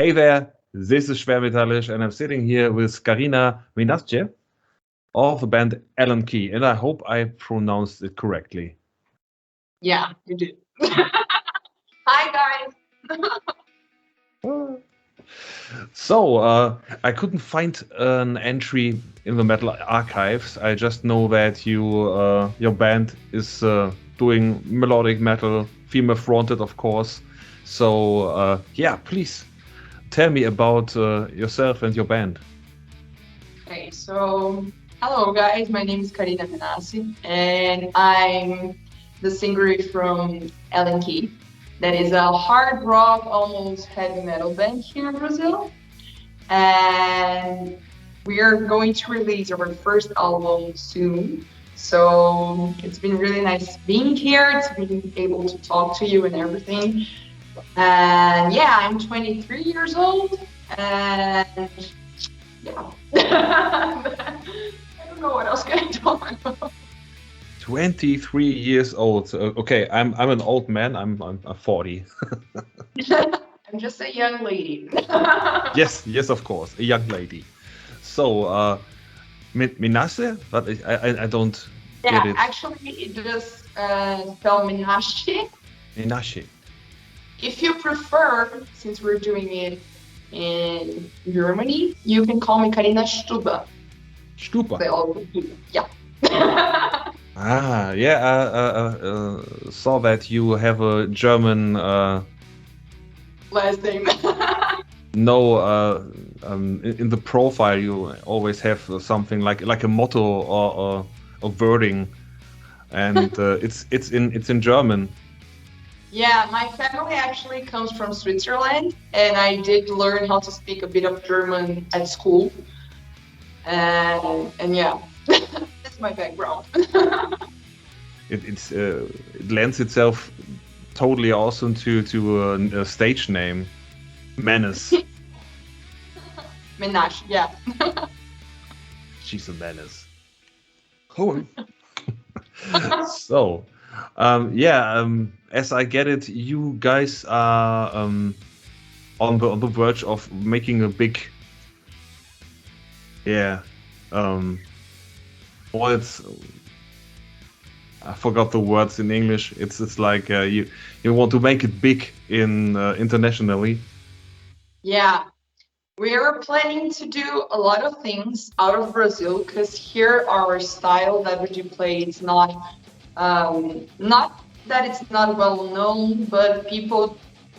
Hey there, this is Schwermetallisch, and I'm sitting here with Karina of the band Allen Key, and I hope I pronounced it correctly. Yeah, you did. Hi, guys. So, I couldn't find an entry in the metal archives. I just know that your band is doing melodic metal, female fronted, of course. So, yeah, please tell me about yourself and your band. Okay, so hello, guys. My name is Karina, and I'm the singer from Allen Key. That is a hard rock, almost heavy metal band here in Brazil. And we are going to release our first album soon. So it's been really nice being here, to be able to talk to you and everything. And yeah, I'm 23 years old, and yeah. I don't know what else can I talk about. 23 years old. Okay, I'm an old man. I'm 40. I'm just a young lady. Yes, of course, a young lady. So, Minase, but I don't get it. Actually, it just spelled Menashe. Minashe. If you prefer, since we're doing it in Germany, you can call me Karina Stuba. Stuba. Yeah. Yeah. Saw that you have a German last name. No, in the profile you always have something like a motto or a wording, and it's in German. Yeah, my family actually comes from Switzerland, and I did learn how to speak a bit of German at school. And yeah, that's my background. It lends itself totally awesome to a stage name, Menace. Menage, yeah. She's a menace. Cool. So, as I get it, you guys are on the verge of making a big, I forgot the words in English. It's like you want to make it big in internationally. Yeah, we're planning to do a lot of things out of Brazil, because here our style that we do play is not that it's not well known, but people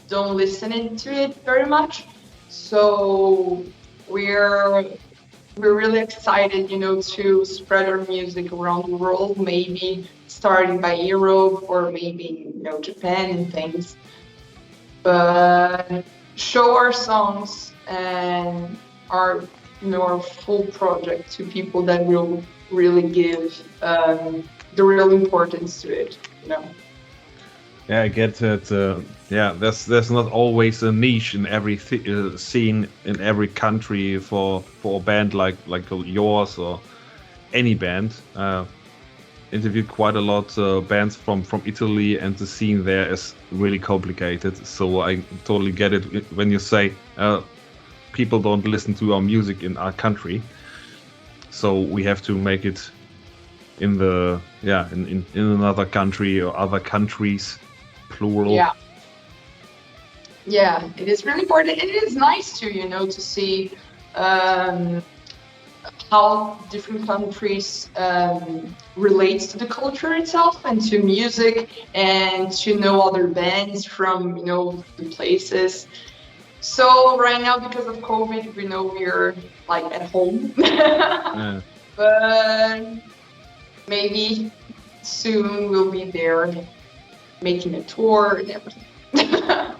don't listen to it very much. So we're really excited, to spread our music around the world, maybe starting by Europe or maybe, Japan and things. But show our songs and our, our full project to people that will really give the real importance to it, Yeah, I get that. There's not always a niche in every scene in every country for a band like yours or any band. Interviewed quite a lot bands from Italy, and the scene there is really complicated. So I totally get it when you say people don't listen to our music in our country. So we have to make it in the in another country or other countries. Plural. Yeah, it is really important. It is nice to see how different countries relate to the culture itself and to music, and to know other bands from the places. So right now, because of COVID, we're like at home. Yeah. But maybe soon we'll be there making a tour and everything.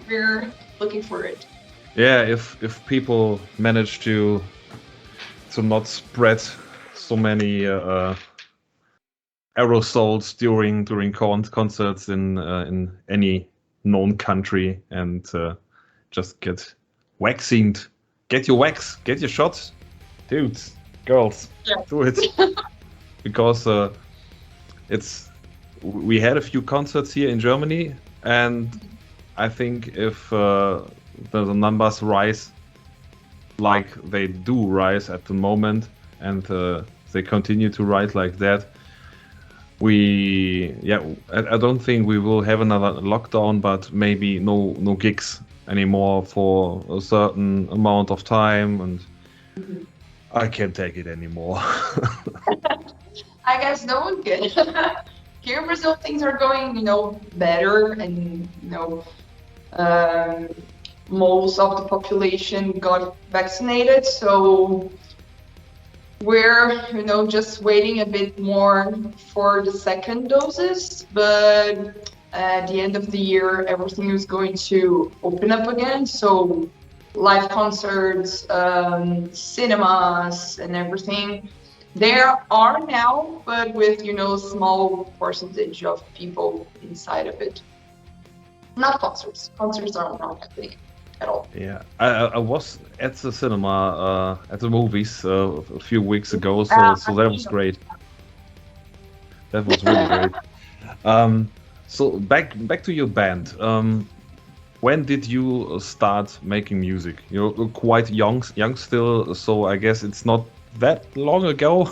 We're looking for it. Yeah, if people manage to not spread so many aerosols during concerts in any known country, and just get vaccinated, get your wax, get your shots, dudes, girls, do it. Because we had a few concerts here in Germany, and I think if the numbers rise like they do rise at the moment, and they continue to rise like that, I don't think we will have another lockdown, but maybe no gigs anymore for a certain amount of time, and I can't take it anymore. I guess no one can. Here in Brazil, things are going, better, and um, most of the population got vaccinated, so we're, just waiting a bit more for the second doses, but at the end of the year, everything is going to open up again. So live concerts, cinemas, and everything. There are now, but with, small percentage of people inside of it. Not concerts. Concerts are not happening at all. Yeah, I was at the cinema, at the movies a few weeks ago, so that was great. That was really great. So back to your band. When did you start making music? You're quite young still, so I guess it's not that long ago.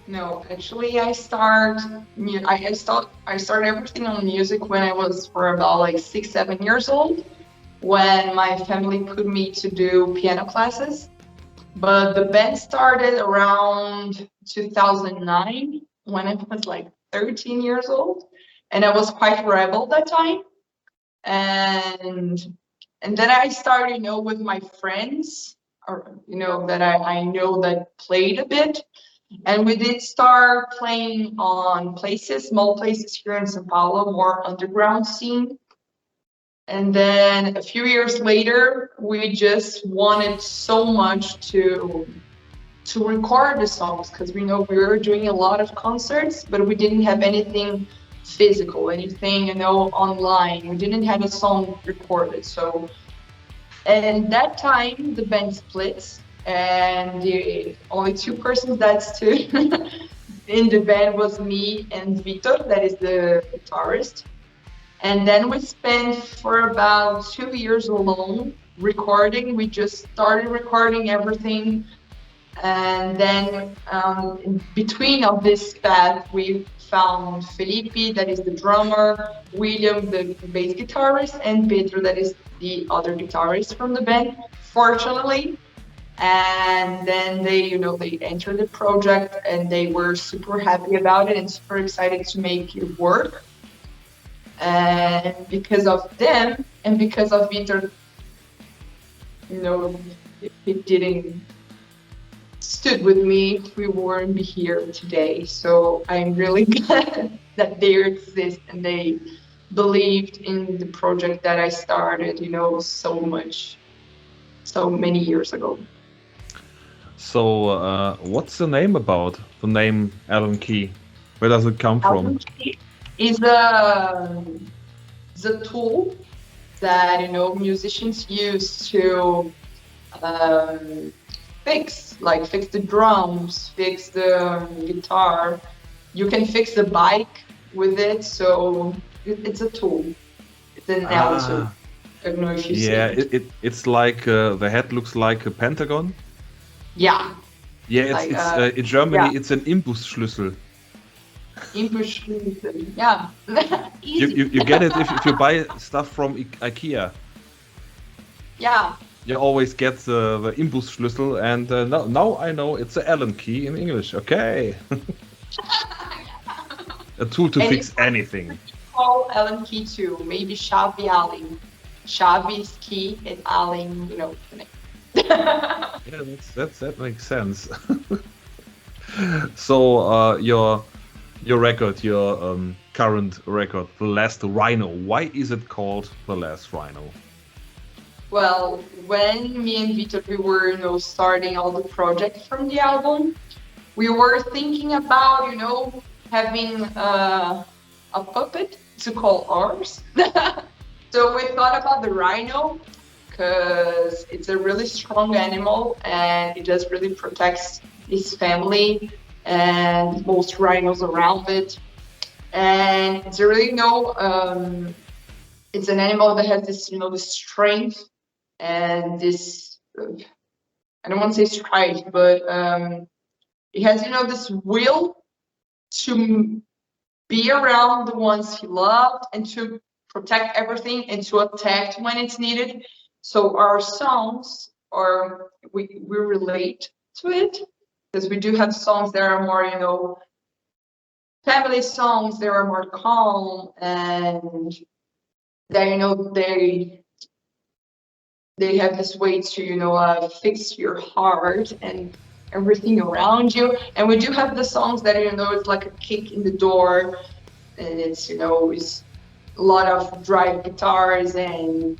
No, actually, I started everything on music when I was for about like 6-7 years old, when my family put me to do piano classes. But the band started around 2009 when I was like 13 years old, and I was quite rebel that time. And then I started, with my friends, or that I know that played a bit, and we did start playing on small places here in São Paulo, more underground scene. And then a few years later, we just wanted so much to record the songs, because we were doing a lot of concerts, but we didn't have anything physical, anything online. We didn't have a song recorded. So, and that time the band split, and the only two persons that stood in the band was me and Vitor, that is the guitarist. And then we spent for about 2 years alone recording. We just started recording everything. And then in between of this path, we found Felipe, that is the drummer, William, the bass guitarist, and Pedro, that is the other guitarist from the band, fortunately. And then they entered the project, and they were super happy about it and super excited to make it work. And because of them and because of Vitor, it didn't stood with me, we wouldn't be here today. So I'm really glad that they exist and they believed in the project that I started, so many years ago. So what's the name about? The name Allen Key? Where does it come from? Is a tool that musicians use to fix the drums, fix the guitar. You can fix the bike with it, so it's a tool. It's an analogy. I don't know if you see it. It's like the head looks like a pentagon. Yeah. Yeah, it's in Germany. Yeah. It's an Imbusschlüssel. Yeah. you get it if you buy stuff from IKEA. Yeah. You always get the Imbusschlüssel, and now I know it's the Allen key in English. Okay. A tool to fix anything. Call Allen key too. Maybe Chave Allen. Chave is key and Allen, Yeah, that makes sense. So your record, your current record, The Last Rhino. Why is it called The Last Rhino? Well, when me and Vitor, we were, starting all the projects from the album, we were thinking about, having a puppet to call ours. So we thought about the rhino, because it's a really strong animal and it just really protects his family and most rhinos around it. And it's really, it's an animal that has this, the strength and this I don't want to say strike, but he has, you know, this will to be around the ones he loved and to protect everything and to attack when it's needed. So our songs are, we relate to it, because we do have songs that are more, you know, family songs. They are more calm, and they, you know, they have this way to, you know, fix your heart and everything around you. And we do have the songs that, you know, it's like a kick in the door, and it's, you know, it's a lot of drive guitars and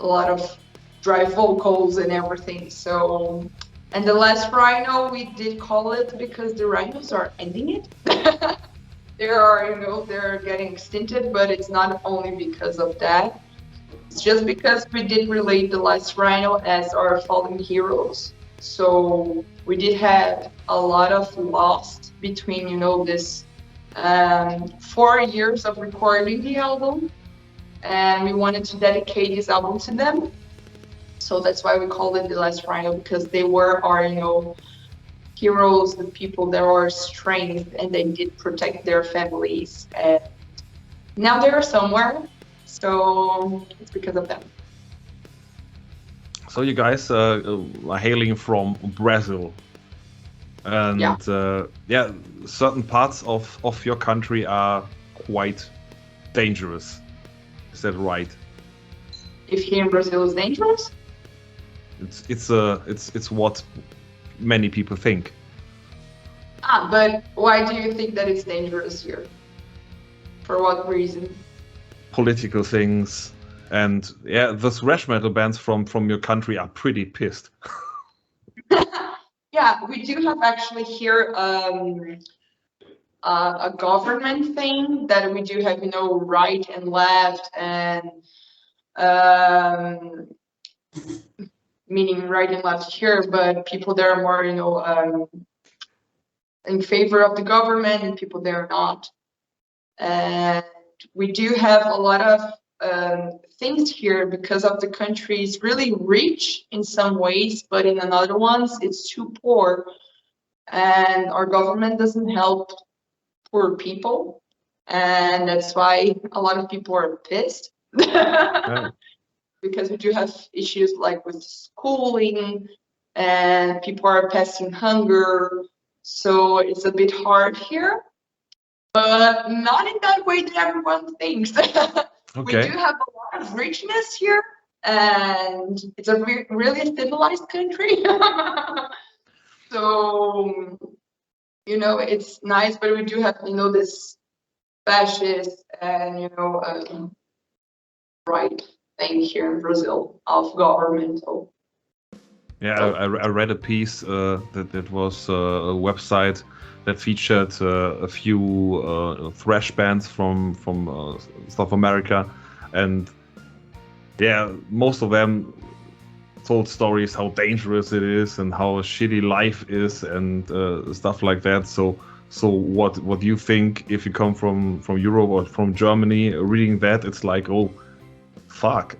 a lot of drive vocals and everything. So, and the Last Rhino, we did call it because the rhinos are ending it. There are, you know, they're getting extincted, but it's not only because of that. It's just because we did relate the Last Rhino as our fallen heroes. So we did have a lot of loss between, you know, this 4 years of recording the album, and we wanted to dedicate this album to them. So that's why we called it the Last Rhino, because they were our, you know, heroes, the people that are strength, and they did protect their families. And now they are somewhere, so it's because of them. So you guys are hailing from Brazil, and yeah, certain parts of your country are quite dangerous. Is that right? If here in Brazil is dangerous? It's what many people think. But why do you think that it's dangerous here? For what reason? Political things, and yeah, the thrash metal bands from your country are pretty pissed. Yeah, we do have actually here a government thing that we do have, you know, right and left, and meaning right and left here, but people that are more, you know, in favor of the government and people that are not. And we do have a lot of things here because of the country is really rich in some ways, but in another ones it's too poor, and our government doesn't help poor people, and that's why a lot of people are pissed. Yeah. Because we do have issues like with schooling, and people are passing hunger, so it's a bit hard here, but not in that way that everyone thinks. Okay. We do have a lot of richness here, and it's a really civilized country. So, you know, it's nice, but we do have, you know, this fascist and, you know, right thing here in Brazil of governmental. Yeah, I read a piece that was a website that featured a few thrash bands from South America, and yeah, most of them told stories how dangerous it is and how shitty life is and stuff like that. So what do you think if you come from Europe or from Germany? Reading that, it's like, oh, fuck,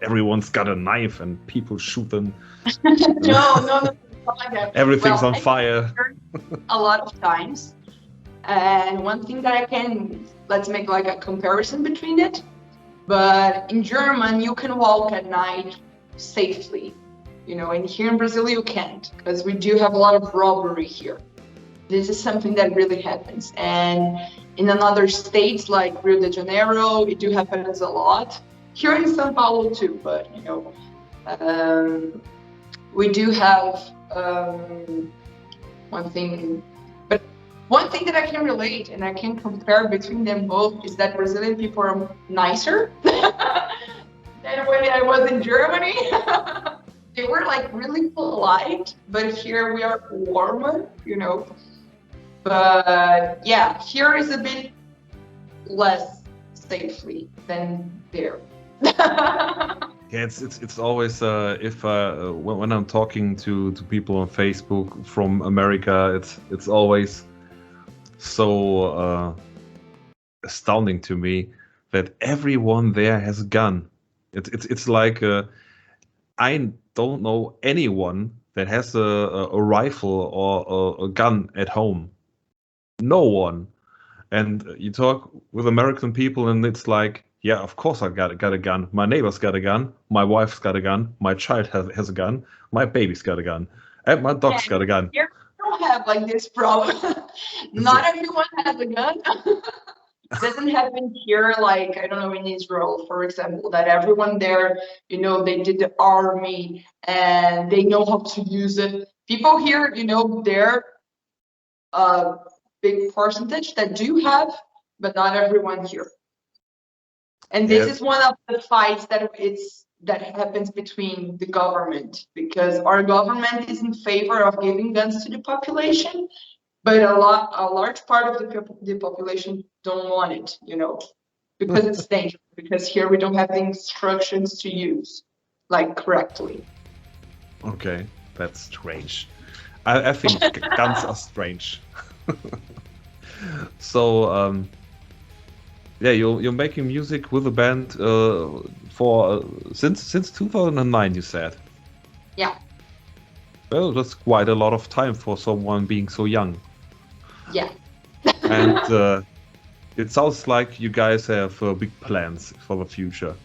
everyone's got a knife and people shoot them. No, like that. Everything's on fire. A lot of times, and one thing that I can, let's make like a comparison between it, but in German you can walk at night safely, you know, and here in Brazil you can't, because we do have a lot of robbery here. This is something that really happens, and in another states like Rio de Janeiro it do happens a lot. Here in São Paulo too, but you know, we do have one thing that I can relate and I can compare between them both is that Brazilian people are nicer than when I was in Germany. They were like really polite, but here we are warmer, you know. But yeah, here is a bit less safely than there. Yeah, it's always when I'm talking to people on Facebook from America, it's always so astounding to me that everyone there has a gun. It's like I don't know anyone that has a rifle or a gun at home. No one. And you talk with American people, and it's like, yeah, of course I got a gun. My neighbor's got a gun. My wife's got a gun. My child has a gun. My baby's got a gun. And my dog's got a gun. Here we don't have like this problem. Not everyone has a gun. It doesn't happen here, like, I don't know, in Israel, for example, that everyone there, you know, they did the army and they know how to use it. People here, you know, they're a big percentage that do have, but not everyone here. And this is one of the fights that happens between the government, because our government is in favor of giving guns to the population, but a large part of the population don't want it, you know, because it's dangerous, because here we don't have the instructions to use, like, correctly. Okay, that's strange. I think guns are strange. So, yeah, you're making music with a band for since 2009, you said. Yeah. Well, that's quite a lot of time for someone being so young. Yeah. And it sounds like you guys have big plans for the future.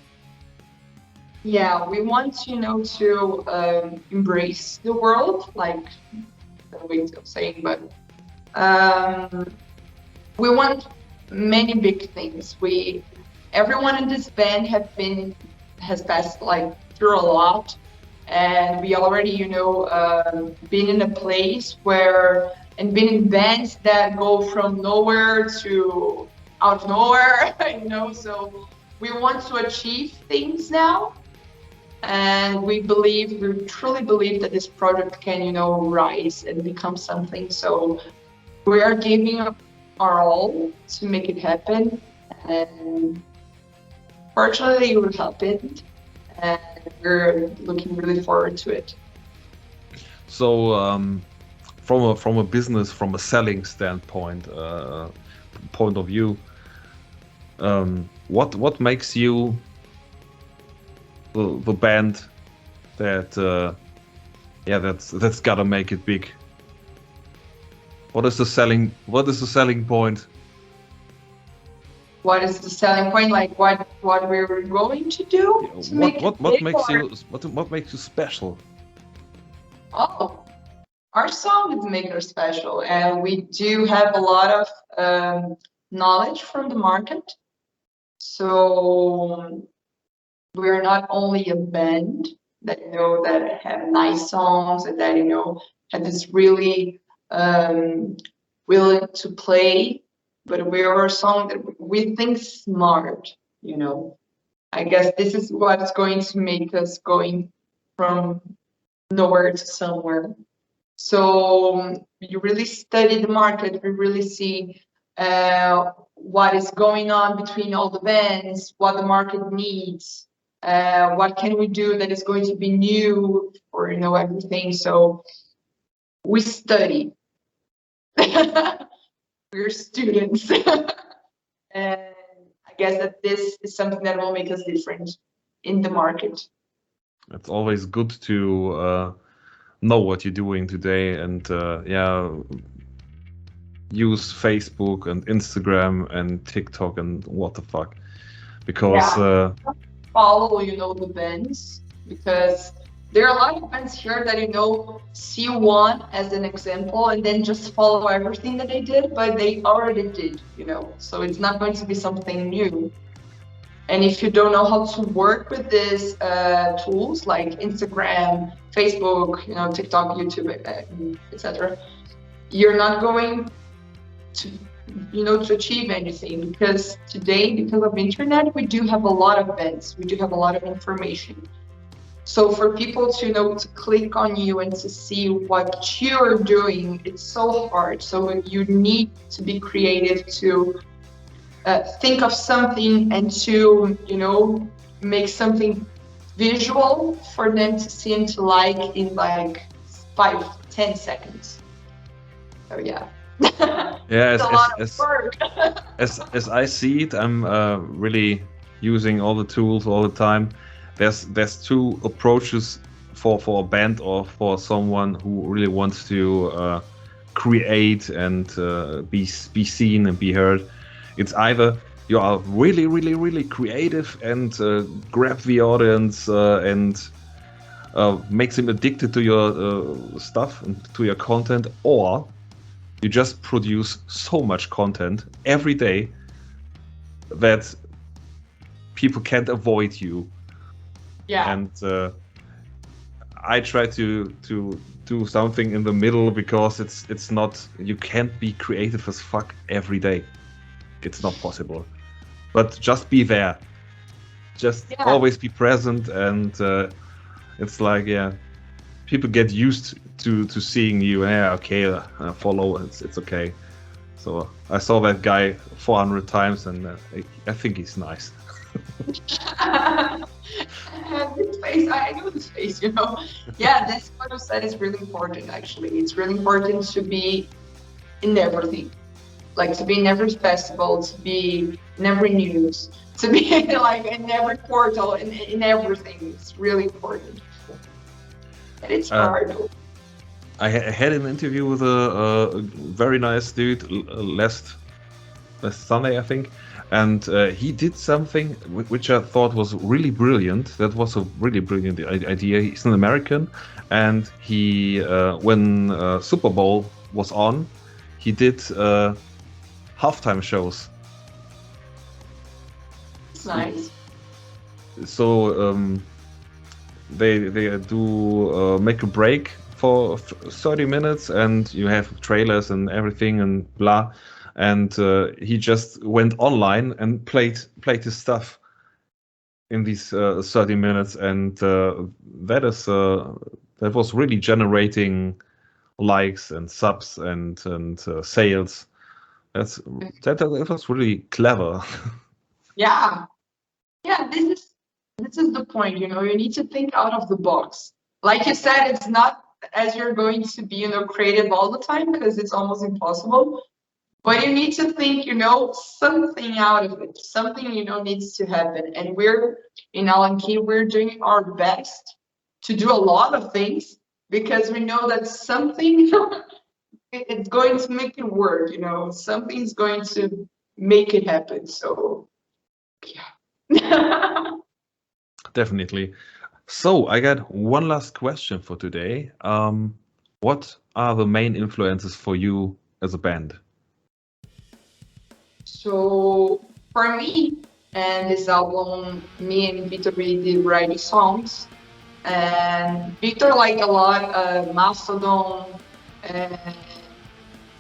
Yeah, we want, you know, to embrace the world, like the way of saying, but we want many big things. Everyone in this band has passed like through a lot, and we already, you know, been in a place and been in bands that go from nowhere to out of nowhere, you know, so we want to achieve things now, and we truly believe that this project can, you know, rise and become something. So we are giving up our all to make it happen, and fortunately it will happen, and we're looking really forward to it. So from a business, from a selling standpoint, point of view, what makes you the band that that's gotta make it big? What is the selling point? What is the selling point? Like what we're going to do? What makes you special? Oh, our songs make us special, and we do have a lot of knowledge from the market. So we're not only a band that, you know, that have nice songs and that, you know, have this really willing to play, but we're a song that we think smart, you know. I guess this is what's going to make us going from nowhere to somewhere. So you really study the market, we really see what is going on between all the bands, what the market needs, what can we do that is going to be new, or, you know, everything. So we study. We're students. And I guess that this is something that will make us different in the market. It's always good to know what you're doing today, and use Facebook and Instagram and TikTok and what the fuck, because follow, you know, the bands, because there are a lot of bands here that, you know, see one as an example and then just follow everything that they did, but they already did, you know, so it's not going to be something new. And if you don't know how to work with these tools like Instagram, Facebook, you know, TikTok, YouTube, etc., you're not going to, you know, to achieve anything, because today, because of internet, we do have a lot of events, we do have a lot of information. So for people to, you know, to click on you and to see what you're doing, it's so hard. So you need to be creative to think of something and to, you know, make something visual for them to see and to like in like 5-10 seconds. So yeah. Yeah, it's a lot of work. as I see it, I'm really using all the tools all the time, there's two approaches for a band or for someone who really wants to create and be seen and be heard. It's either you are really, really, really creative and grab the audience and makes them addicted to your stuff and to your content, or you just produce so much content every day that people can't avoid you. Yeah. And I try to do something in the middle, because it's not, you can't be creative as fuck every day. It's not possible. But just be there. Just always be present, and it's like, yeah, people get used to seeing you. Yeah, okay, follow. It's okay. So I saw that guy 400 times, and I think he's nice. This face, I know this face, you know. Yeah, that's what you said is really important, actually. It's really important to be in everything. Like, to be in every festival, to be in every news, to be like in every portal, in everything. It's really important. And it's hard. I had an interview with a very nice dude last Sunday, I think, and he did something which I thought was really brilliant. That was a really brilliant idea. He's an American, and he, when Super Bowl was on, he did halftime shows. It's nice. So they do make a break for 30 minutes, and you have trailers and everything and blah, and he just went online and played his stuff in these 30 minutes, and that was really generating likes and subs and sales. That was really clever. Yeah, this is the point, you know. You need to think out of the box. Like you said, it's not as you're going to be, you know, creative all the time, because it's almost impossible. But you need to think, you know, something out of it. Something, you know, needs to happen. And we're in Allen Key, we're doing our best to do a lot of things, because we know that something it's going to make it work, you know. Something's going to make it happen. So yeah. Definitely. So I got one last question for today. What are the main influences for you as a band? So for me, and this album, me and Victor really did writing songs. And Victor liked a lot Mastodon and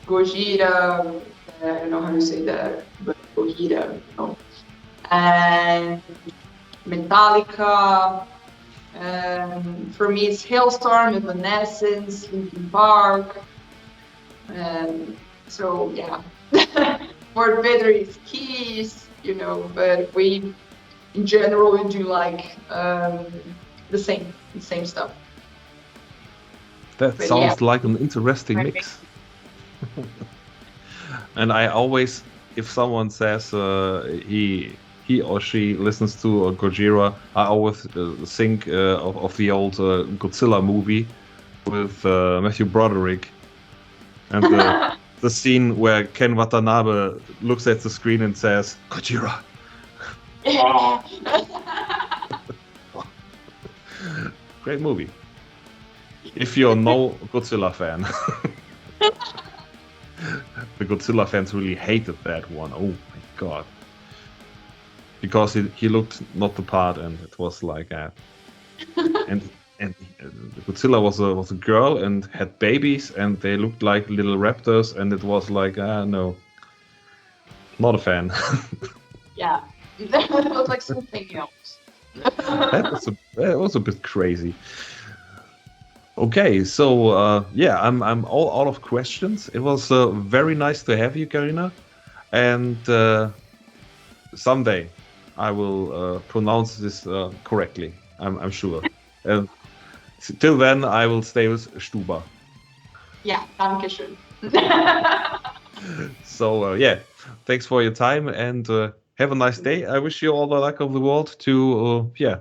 Gojira. I don't know how to say that, but Gojira, you know. And Metallica. For me, it's Hailstorm, Evanescence, Linkin Park. So yeah, for better is Keys, you know. But we, in general, we do like the same stuff. That sounds like an interesting mix. And I always, if someone says he or she listens to Gojira, I always think of the old Godzilla movie with Matthew Broderick, and the scene where Ken Watanabe looks at the screen and says, "Gojira." Yeah. Great movie. If you're no Godzilla fan. The Godzilla fans really hated that one. Oh my god. Because he looked not the part, and it was like and Godzilla was a girl and had babies, and they looked like little raptors, and it was like no, not a fan. Yeah, that was like something else. That was a bit crazy. Okay, so yeah, I'm all out of questions. It was very nice to have you, Karina, and someday I will pronounce this correctly. I'm sure. And till then, I will stay with Stuba. Yeah, danke schön. So yeah, thanks for your time, and have a nice day. I wish you all the luck of the world to yeah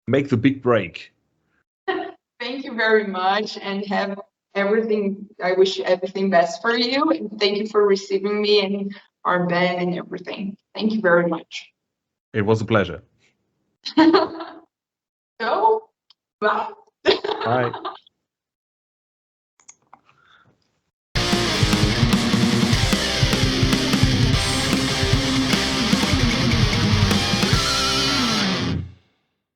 make the big break. Thank you very much, and have everything. I wish everything best for you, and thank you for receiving me and our band and everything. Thank you very much. It was a pleasure. So, bye. Bye.